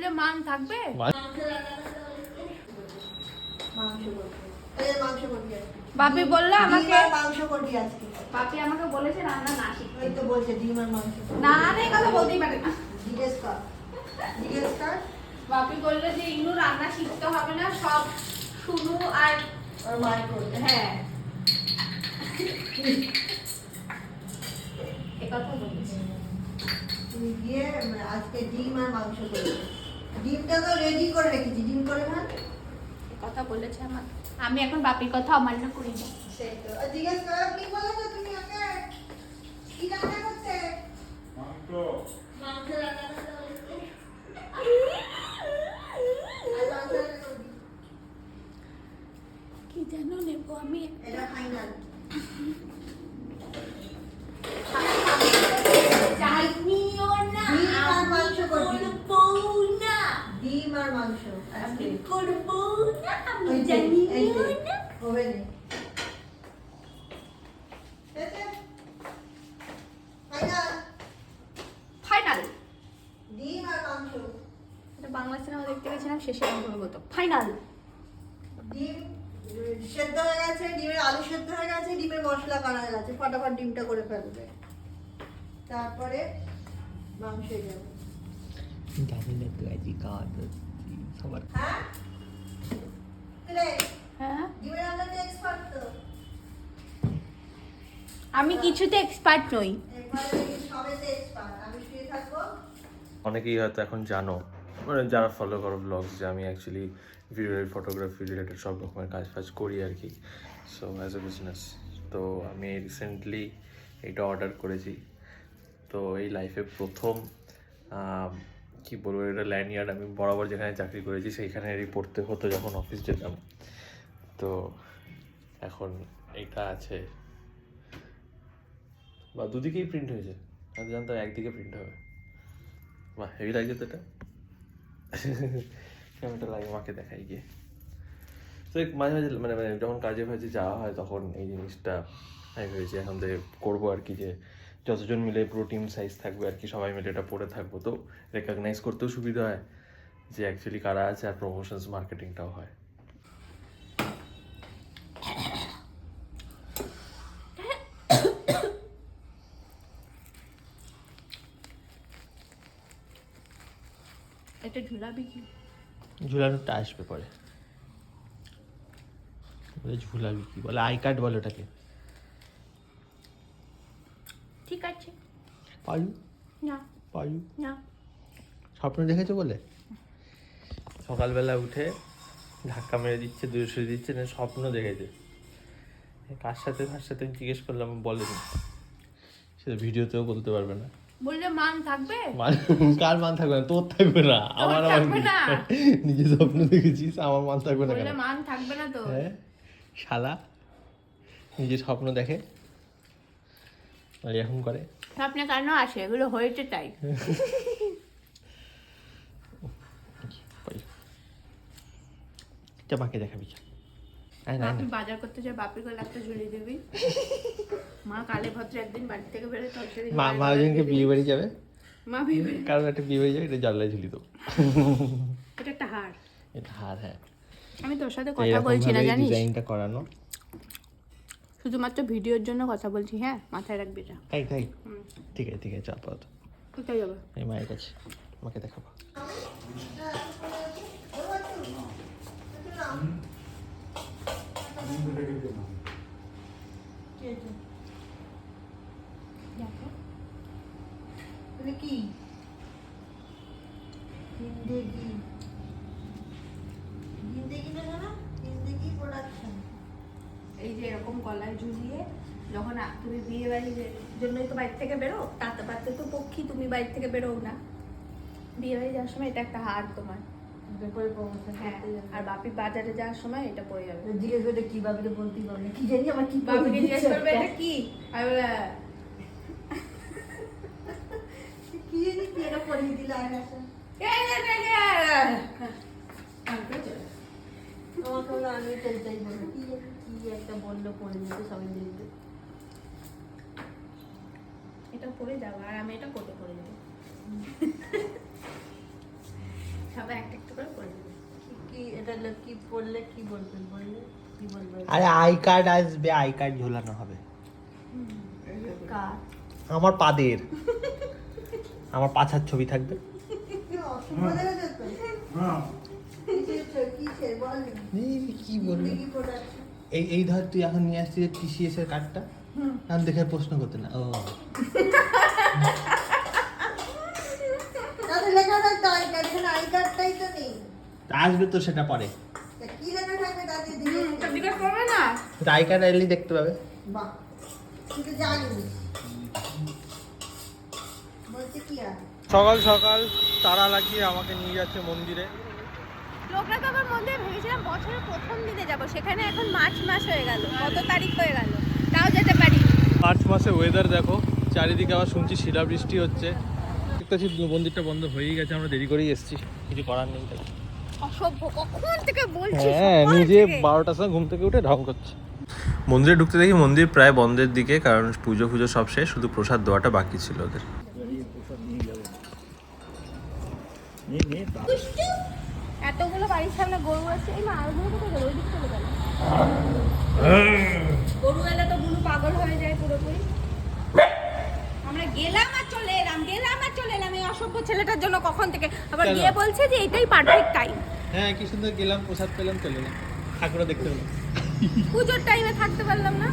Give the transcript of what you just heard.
বললে মান থাকবে? বাপি বললো আমাকে মাংস করবি আজকে। বাপি আমাকে বলেছে রান্না না শিখতে। এই তো বলছে ডিম আর মাংস। না না এই কথা বলতেই পারে না। জিজ্ঞেস কর। বাপি বললো যে ইনু রান্না শিখতে হবে না, সব শুনু আর মাই করবে। হ্যাঁ এই কথা বলেছে। তুমি গিয়ে আজকে ডিম আর মাংস করবে। ডিমটা তো রেডি করে রেখেছি, ডিম করে না। এই কথা বলেছে আমার। আমি এখন বাপির কথা অমান্য করি না। সেই তো। জিজ্ঞেস করো কি বলেছো তুমি ওকে? কি রান্না করতে? মাংস। মাংস রান্না করতে বলেছে। কি যেন নেবো আমি? এটা ফাইনাল। চাটনিও না, ডিম আর মাংস করবি। করবো না, ডিম আর মাংস আজকে আমি করবো না, আমি এই যে, জানিও এই যে, না। ওভেনে। ফাইনাল। ফাইনাল। ডিম আর মাংস। এটা বাংলা সিনেমা দেখতে গেছিলাম, শেষে এরকম করে বলতো ফাইনাল। ডিম সেদ্ধ হয়ে গেছে, ডিমের আলু সেদ্ধ হয়ে গেছে, ডিমের মশলা করা হয়ে গেছে, ফটাফট ডিমটা করে ফেলবে। তারপরে মাংসে যাবে। জানি না তো আজকে খাওয়া যাচ্ছি সবার। হ্যাঁ রে, হ্যাঁ ডিমের রান্নাতে এক্সপার্ট তো। আমি কিছুতে এক্সপার্ট নই। একবারে সবেতে এক্সপার্ট। আমি শুয়ে থাকবো। অনেকেই হয়তো এখন জানো, মানে যারা ফলো করো ব্লগস, যে আমি অ্যাকচুয়ালি ভিডিও ফটোগ্রাফি রিলেটেড সব রকমের কাজ ফাজ করি আর কি, সো অ্যাজ এ বিজনেস। তো আমি রিসেন্টলি এটা অর্ডার করেছি। তো এই লাইফে প্রথম কি বলবো, এটা ল্যান্ডয়ার্ড। আমি বরাবর যেখানে চাকরি করেছি সেইখানেরই পড়তে হতো যখন অফিস যেতাম। তো এখন এইটা আছে, বা দুদিকেই প্রিন্ট হয়েছে। আমি জানতাম একদিকে প্রিন্ট হবে। বাহ, হেভি লাগছে তো এটা। কেমনটা লাগে মাকে দেখাই গিয়ে। তো মাঝে মাঝে মানে মানে যখন কাজে ফাজে যাওয়া হয় তখন এই জিনিসটা আমি ভেবেছি এখন থেকে করবো আর কি, যে যতজন মিলে পুরো টিম সাইজ থাকবে আর কি, সবাই মিলে এটা পড়ে থাকবো, তো রেকগনাইজ করতেও সুবিধা হয় যে অ্যাকচুয়ালি কারা আছে, আর প্রমোশনস মার্কেটিংটাও হয়। এটা ঝুলাবি কি? ঝুলানোটা আসবে পরে। বলে ঝুলাবি কি বলে, আই কার্ড বলে ওটাকে। ঠিক আছে। পালু না পালু না। স্বপ্ন দেখেছো বলে সকালবেলা উঠে ধাক্কা মেরে দিচ্ছে, দূরে সরিয়ে দিচ্ছে, না স্বপ্ন দেখেছে। কার সাথে জিজ্ঞেস করলাম, বলেনি। সেটা ভিডিওতেও বলতে পারবে না। বললে মান থাকবে? কার মান থাকবে না? তোর থাকবে না, আমার মান থাকবে না। নিজে স্বপ্ন দেখেছিস, আমার মান থাকবে না বললে কেন? মান থাকবে না তো? হ্যাঁ শালা, নিজে স্বপ্ন দেখে আর এরকম করে। স্বপ্নে কেন আসে? এগুলো হয়েছে তাই। মাকে দেখাবি। বাপি বাজার করতে যায়, বাপির গলা একটা ঝুলিয়ে দিবি। মা কালে ভদ্র একদিন বাড়ি থেকে বেরোয় তরকারি মা একজনকে বিয়ে বাড়ি যাবে, মা বিয়ে বাড়ি। কারণ একটা বিয়ে বাড়ি যাবে, এটা জানলায় ঝুলি দেবো। এটা একটা হার। এটা হার, হ্যাঁ। আমি তোর সাথে কথা বলছি না জানিস, ডিজাইনটা করানো শুধুমাত্র ভিডিওর জন্য কথা বলছি। হ্যাঁ মাথায় রাখবি এটা। তাই ঠিক আছে চল পথ। কোথায় যাবে? এই মায়ের কাছে, মাকে দেখাবো। কি জিন্দেগি জিন্দেগি না না জিন্দেগি প্রোডাকশন। এই যে এরকম গলায় ঝুলিয়ে যখন তুমি বিয়ে বাড়ির জন্যই তো বাড়ি থেকে বেরো, তাতে পারতে তো পক্ষী তুমি বাড়ি থেকে বেরোও না। বিয়ে বাড়ি যাওয়ার সময় এটা একটা হার তোমার। হ্যাঁ, আর বাপি বাজারে যাওয়ার সময় এটা পড়ে যাবে। জিজ্ঞেস করতে কি বাবিকে বলতেই পারবে, কি জানি আমার কি বাপিকে জিজ্ঞেস করবে এটা কি, আমি বলে কি জানি কি এটা পরিয়ে দিলে আর আসে। আমাকে বলে আমি তেলটাই বলবো, কি জানি কি একটা বললো পরে দিতে সবাই দিতে। এটা পরে যাবো আর আমি এটা কোটে পরে যাবো। এলো, কি বললে কি বলবে কি বলবে? আরে আই কার্ড আসবে, আই কার্ড ঝোলানো হবে কার আমার পাদের, আমার পাছার ছবি থাকবে। অশুভ দেখেছো তো? কিসের বল না। এই কি বলবো, কি প্রোডাকশন? এই ধর তুই এখন নিয়ে আসছিস TCS এর কার্ডটা, আমি দেখে প্রশ্ন করতে না ও তাতে লেখা থাকতো আই কার্ড, এখানে আই কার্ডটাই তো নেই। আসবে তো সেটা পরে, তা কি লেখা থাকবে তাতে দিকে? তো জিজ্ঞেস করবে না আই কার্ড এলেই দেখতে পাবে। বাহ, তুই তো জানিস। বলছে কি আর সকাল সকাল তারা লাগিয়ে আমাকে নিয়ে যাচ্ছে মন্দিরে। লোকনাথ বাবার মন্দিরে ভেবেছিলাম বছরের প্রথম দিনে যাব, সেখানে এখন মার্চ মাস হয়ে গেল, কত তারিখ হয়ে গেল, তাও যেতে পারি। মার্চ মাসে ওয়েদার দেখো, চারিদিকে আবার শুনছি শিলাবৃষ্টি হচ্ছে। দেখতেছি মন্দিরটা বন্ধ হয়েই গেছে, আমরা দেরি করেই এসেছি, কিছু করার নেই তাই। অসভ্য, কখন থেকে বলছি হ্যাঁ, সকাল নিজে থেকে। 12টার সময় ঘুম থেকে উঠে ঢং করছে। মন্দিরে ঢুকতে দেখি মন্দির প্রায় বন্ধের দিকে, কারণ পুজো ফুজো সব শেষ, শুধু প্রসাদ দেওয়াটা বাকি ছিল ওদের। দুষ্টু। এতগুলো বাড়ির সামনে গরু আছে, এই মা আরগুলো কোথায় গেল, ওই দিক চলে গেল। গরু এলে তো বুলু পাগল হয়ে যায় পুরোপুরি। আমরা গেলাম আর চলে এলাম, গেলাম আর চলে এলাম, এই অসভ্য ছেলেটার জন্য কখন থেকে আবার কেন? গিয়ে বলছে যে এটাই পারফেক্ট টাইম। হ্যাঁ কি সুন্দর গেলাম, প্রসাদ পেলাম, চলে না, ঠাকুরও দেখতে পেলাম। পুজোর টাইমে থাকতে পারলাম না।